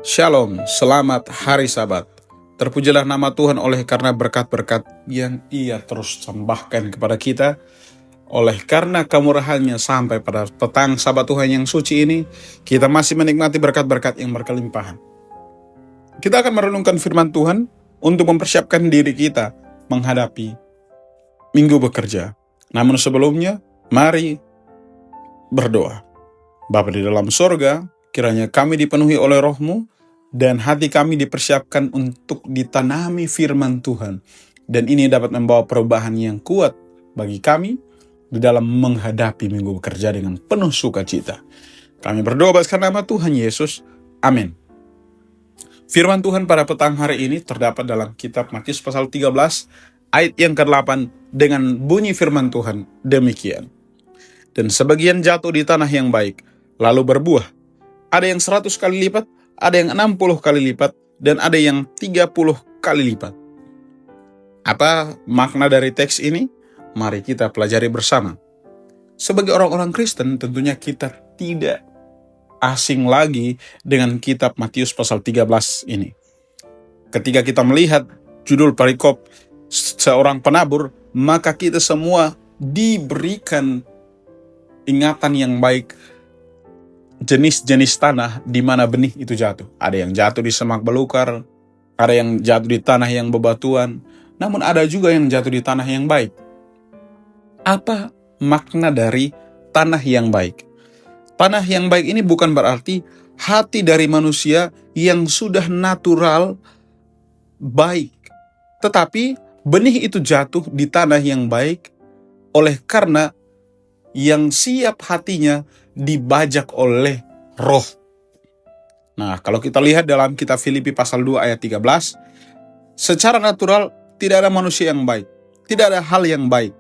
Shalom, selamat hari Sabat. Terpujilah nama Tuhan oleh karena berkat-berkat yang Ia terus tambahkan kepada kita. Oleh karena kemurahannya sampai pada petang Sabat Tuhan yang suci ini, kita masih menikmati berkat-berkat yang berkelimpahan. Kita akan merenungkan firman Tuhan untuk mempersiapkan diri kita menghadapi Minggu Bekerja. Namun sebelumnya, mari berdoa. Bapa di dalam sorga, kiranya kami dipenuhi oleh Roh-Mu, dan hati kami dipersiapkan untuk ditanami firman Tuhan. Dan ini dapat membawa perubahan yang kuat bagi kami di dalam menghadapi Minggu Bekerja dengan penuh sukacita. Kami berdoa atas nama Tuhan Yesus. Amin. Firman Tuhan pada petang hari ini terdapat dalam kitab Matius pasal 13 ayat yang ke-8 dengan bunyi firman Tuhan demikian. Dan sebagian jatuh di tanah yang baik, lalu berbuah. Ada yang 100 kali lipat, ada yang 60 kali lipat, dan ada yang 30 kali lipat. Apa makna dari teks ini? Mari kita pelajari bersama. Sebagai orang-orang Kristen, tentunya kita tidak asing lagi dengan kitab Matius pasal 13 ini. Ketika kita melihat judul perikop seorang penabur, maka kita semua diberikan ingatan yang baik jenis-jenis tanah di mana benih itu jatuh. Ada yang jatuh di semak belukar, ada yang jatuh di tanah yang bebatuan, namun ada juga yang jatuh di tanah yang baik. Apa makna dari tanah yang baik? Tanah yang baik ini bukan berarti hati dari manusia yang sudah natural baik, tetapi benih itu jatuh di tanah yang baik oleh karena yang siap hatinya dibajak oleh Roh. Nah, kalau kita lihat dalam kitab Filipi pasal 2 ayat 13, secara natural tidak ada manusia yang baik, tidak ada hal yang baik.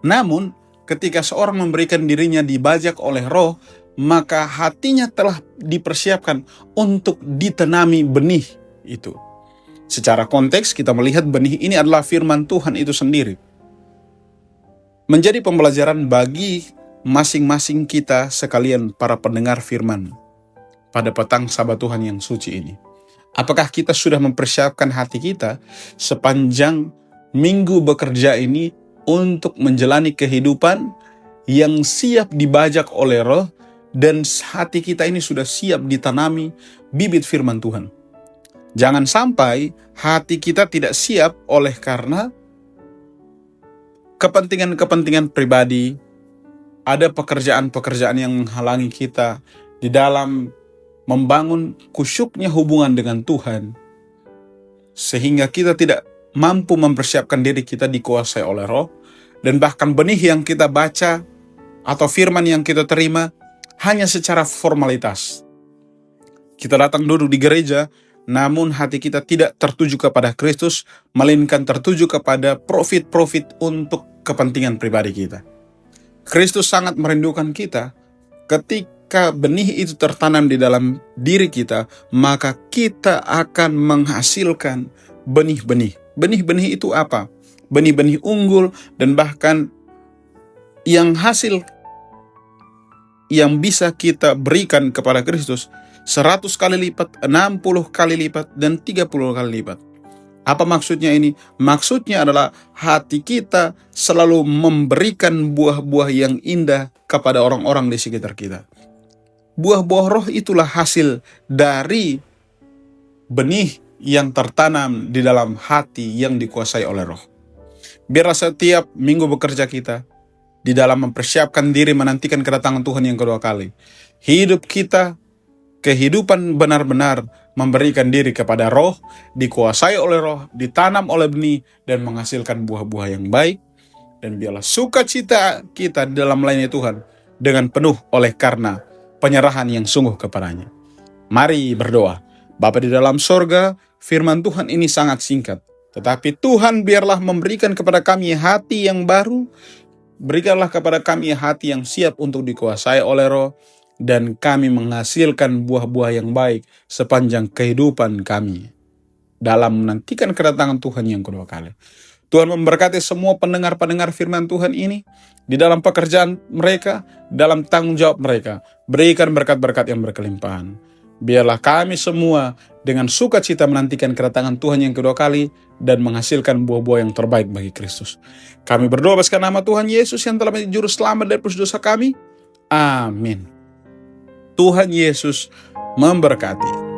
Namun, ketika seorang memberikan dirinya dibajak oleh Roh, maka hatinya telah dipersiapkan untuk ditanami benih itu. Secara konteks kita melihat benih ini adalah firman Tuhan itu sendiri. Menjadi pembelajaran bagi masing-masing kita sekalian para pendengar firman pada petang Sabat Tuhan yang suci ini. Apakah kita sudah mempersiapkan hati kita sepanjang Minggu Bekerja ini untuk menjalani kehidupan yang siap dibajak oleh Roh, dan hati kita ini sudah siap ditanami bibit firman Tuhan. Jangan sampai hati kita tidak siap oleh karena kepentingan-kepentingan pribadi, ada pekerjaan-pekerjaan yang menghalangi kita di dalam membangun kusyuknya hubungan dengan Tuhan, sehingga kita tidak mampu mempersiapkan diri kita dikuasai oleh Roh, dan bahkan benih yang kita baca atau firman yang kita terima hanya secara formalitas. Kita datang duduk di gereja, namun hati kita tidak tertuju kepada Kristus, melainkan tertuju kepada profit-profit untuk kepentingan pribadi kita. Kristus sangat merindukan kita. Ketika benih itu tertanam di dalam diri kita, maka kita akan menghasilkan benih-benih. Benih-benih itu apa? Benih-benih unggul, dan bahkan yang hasil yang bisa kita berikan kepada Kristus 100 kali lipat, 60 kali lipat, dan 30 kali lipat. Apa maksudnya ini? Maksudnya adalah hati kita selalu memberikan buah-buah yang indah kepada orang-orang di sekitar kita. Buah-buah Roh itulah hasil dari benih yang tertanam di dalam hati yang dikuasai oleh Roh. Biarlah setiap Minggu Bekerja kita di dalam mempersiapkan diri menantikan kedatangan Tuhan yang kedua kali, hidup kita, kehidupan benar-benar memberikan diri kepada Roh, dikuasai oleh Roh, ditanam oleh benih, dan menghasilkan buah-buah yang baik. Dan biarlah sukacita kita dalam melayani Tuhan dengan penuh oleh karena penyerahan yang sungguh kepadanya. Mari berdoa. Bapa di dalam sorga, firman Tuhan ini sangat singkat, tetapi Tuhan biarlah memberikan kepada kami hati yang baru. Berikanlah kepada kami hati yang siap untuk dikuasai oleh Roh, dan kami menghasilkan buah-buah yang baik sepanjang kehidupan kami dalam menantikan kedatangan Tuhan yang kedua kali. Tuhan memberkati semua pendengar-pendengar firman Tuhan ini di dalam pekerjaan mereka, dalam tanggung jawab mereka. Berikan berkat-berkat yang berkelimpahan. Biarlah kami semua dengan sukacita menantikan kedatangan Tuhan yang kedua kali dan menghasilkan buah-buah yang terbaik bagi Kristus. Kami berdoa atas nama Tuhan Yesus yang telah menjadi juru selamat dari dosa kami. Amin. Tuhan Yesus memberkati.